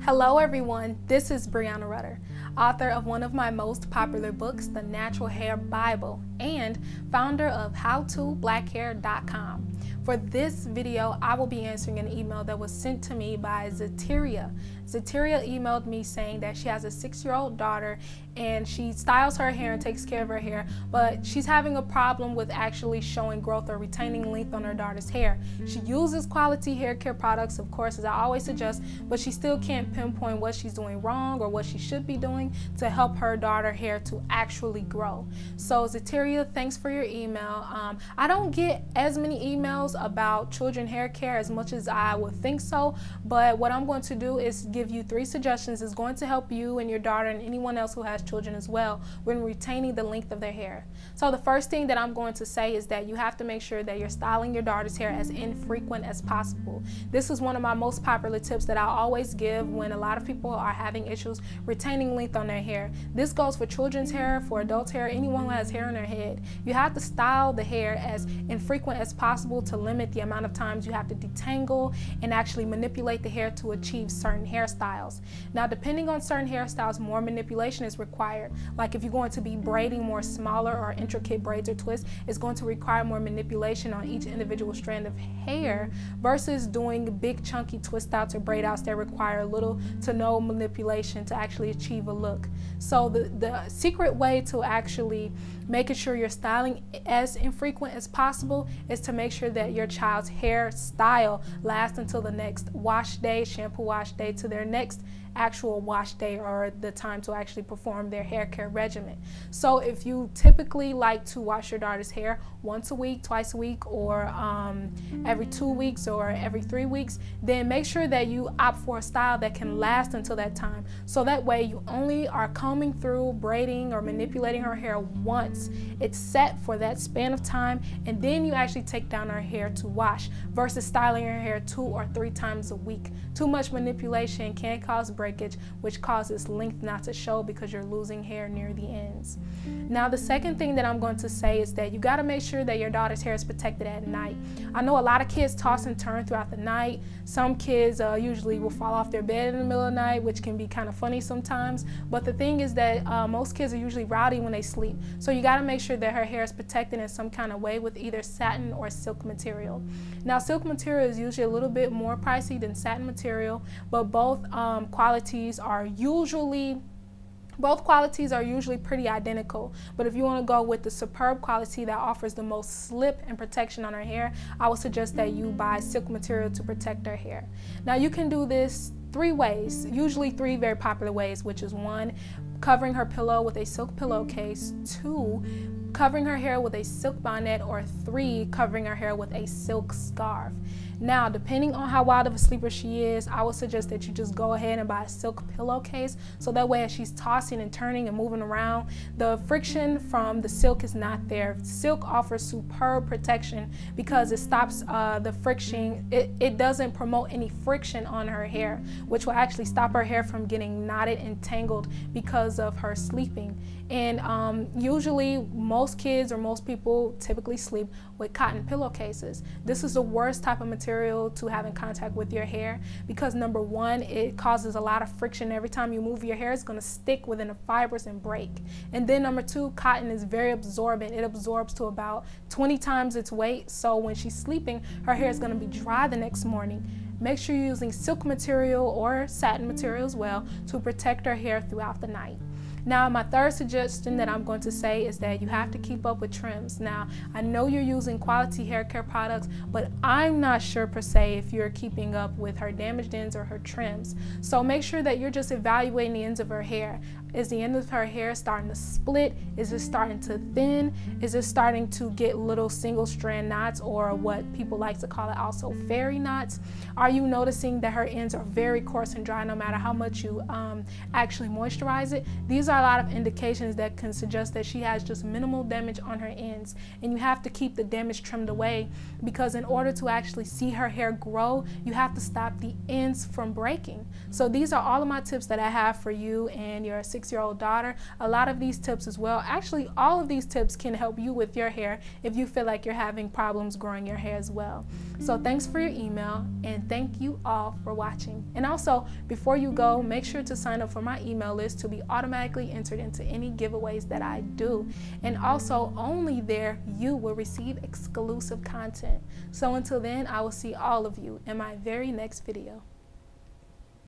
Hello everyone, this is Breanna Rutter, author of one of my most popular books, The Natural Hair Bible, and founder of howtoblackhair.breannarutter. For this video, I will be answering an email that was sent to me by Zateria. Zateria emailed me saying that she has a 6-year-old daughter and she styles her hair and takes care of her hair, but she's having a problem with actually showing growth or retaining length on her daughter's hair. She uses quality hair care products, of course, as I always suggest, but she still can't pinpoint what she's doing wrong or what she should be doing to help her daughter's hair to actually grow. So Zateria, thanks for your email. I don't get as many emails about children hair care as much as I would think so, but what I'm going to do is give you 3 suggestions. It's going to help you and your daughter and anyone else who has children as well when retaining the length of their hair. So the first thing that I'm going to say is that you have to make sure that you're styling your daughter's hair as infrequent as possible. This is one of my most popular tips that I always give when a lot of people are having issues retaining length on their hair. This goes for children's hair, for adults' hair, anyone who has hair in their head. You have to style the hair as infrequent as possible to limit the amount of times you have to detangle and actually manipulate the hair to achieve certain hairstyles. Now, depending on certain hairstyles, more manipulation is required. Like if you're going to be braiding more smaller or intricate braids or twists, it's going to require more manipulation on each individual strand of hair versus doing big chunky twist outs or braid outs that require little to no manipulation to actually achieve a look. So the secret way to actually making sure you're styling as infrequent as possible is to make sure that your child's hairstyle lasts until the next wash day, shampoo wash day, to their next actual wash day or the time to actually perform their hair care regimen. So if you typically like to wash your daughter's hair once a week, twice a week, or every 2 weeks or every 3 weeks, then make sure that you opt for a style that can last until that time. So that way you only are combing through, braiding, or manipulating her hair once. It's set for that span of time, and then you actually take down her hair to wash versus styling her hair 2 or 3 times a week. Too much manipulation can cause breakage, which causes length not to show because you're losing hair near the ends. Now, the second thing that I'm going to say is that you got to make sure that your daughter's hair is protected at night. I know a lot of kids toss and turn throughout the night. Some kids usually will fall off their bed in the middle of the night, which can be kind of funny sometimes. But the thing is that most kids are usually rowdy when they sleep. So you got to make sure that her hair is protected in some kind of way with either satin or silk material. Now, silk material is usually a little bit more pricey than satin material, but both qualities are usually pretty identical. But if you want to go with the superb quality that offers the most slip and protection on her hair, I would suggest that you buy silk material to protect her hair. Now, you can do this 3 ways, usually 3 very popular ways, which is 1, covering her pillow with a silk pillowcase, 2, covering her hair with a silk bonnet, or 3, covering her hair with a silk scarf. Now, depending on how wild of a sleeper she is, I would suggest that you just go ahead and buy a silk pillowcase, so that way as she's tossing and turning and moving around, the friction from the silk is not there. Silk offers superb protection because it stops the friction. It doesn't promote any friction on her hair, which will actually stop her hair from getting knotted and tangled because of her sleeping. And usually most kids or most people typically sleep with cotton pillowcases. This is the worst type of material to have in contact with your hair because, number 1, it causes a lot of friction. Every time you move your hair, it's going to stick within the fibers and break. And then number 2, cotton is very absorbent. It absorbs to about 20 times its weight. So when she's sleeping, her hair is going to be dry the next morning. Make sure you're using silk material or satin material as well to protect her hair throughout the night. Now, my third suggestion that I'm going to say is that you have to keep up with trims. Now, I know you're using quality hair care products, but I'm not sure per se if you're keeping up with her damaged ends or her trims. So make sure that you're just evaluating the ends of her hair. Is the end of her hair starting to split? Is it starting to thin? Is it starting to get little single strand knots, or what people like to call it also fairy knots? Are you noticing that her ends are very coarse and dry no matter how much you actually moisturize it? These are a lot of indications that can suggest that she has just minimal damage on her ends, and you have to keep the damage trimmed away because in order to actually see her hair grow, you have to stop the ends from breaking. So these are all of my tips that I have for you and your 6 6-year-old daughter, a lot of these tips as well. Actually, all of these tips can help you with your hair if you feel like you're having problems growing your hair as well. So thanks for your email, and thank you all for watching. And also, before you go, make sure to sign up for my email list to be automatically entered into any giveaways that I do. And also, only there you will receive exclusive content. So until then, I will see all of you in my very next video.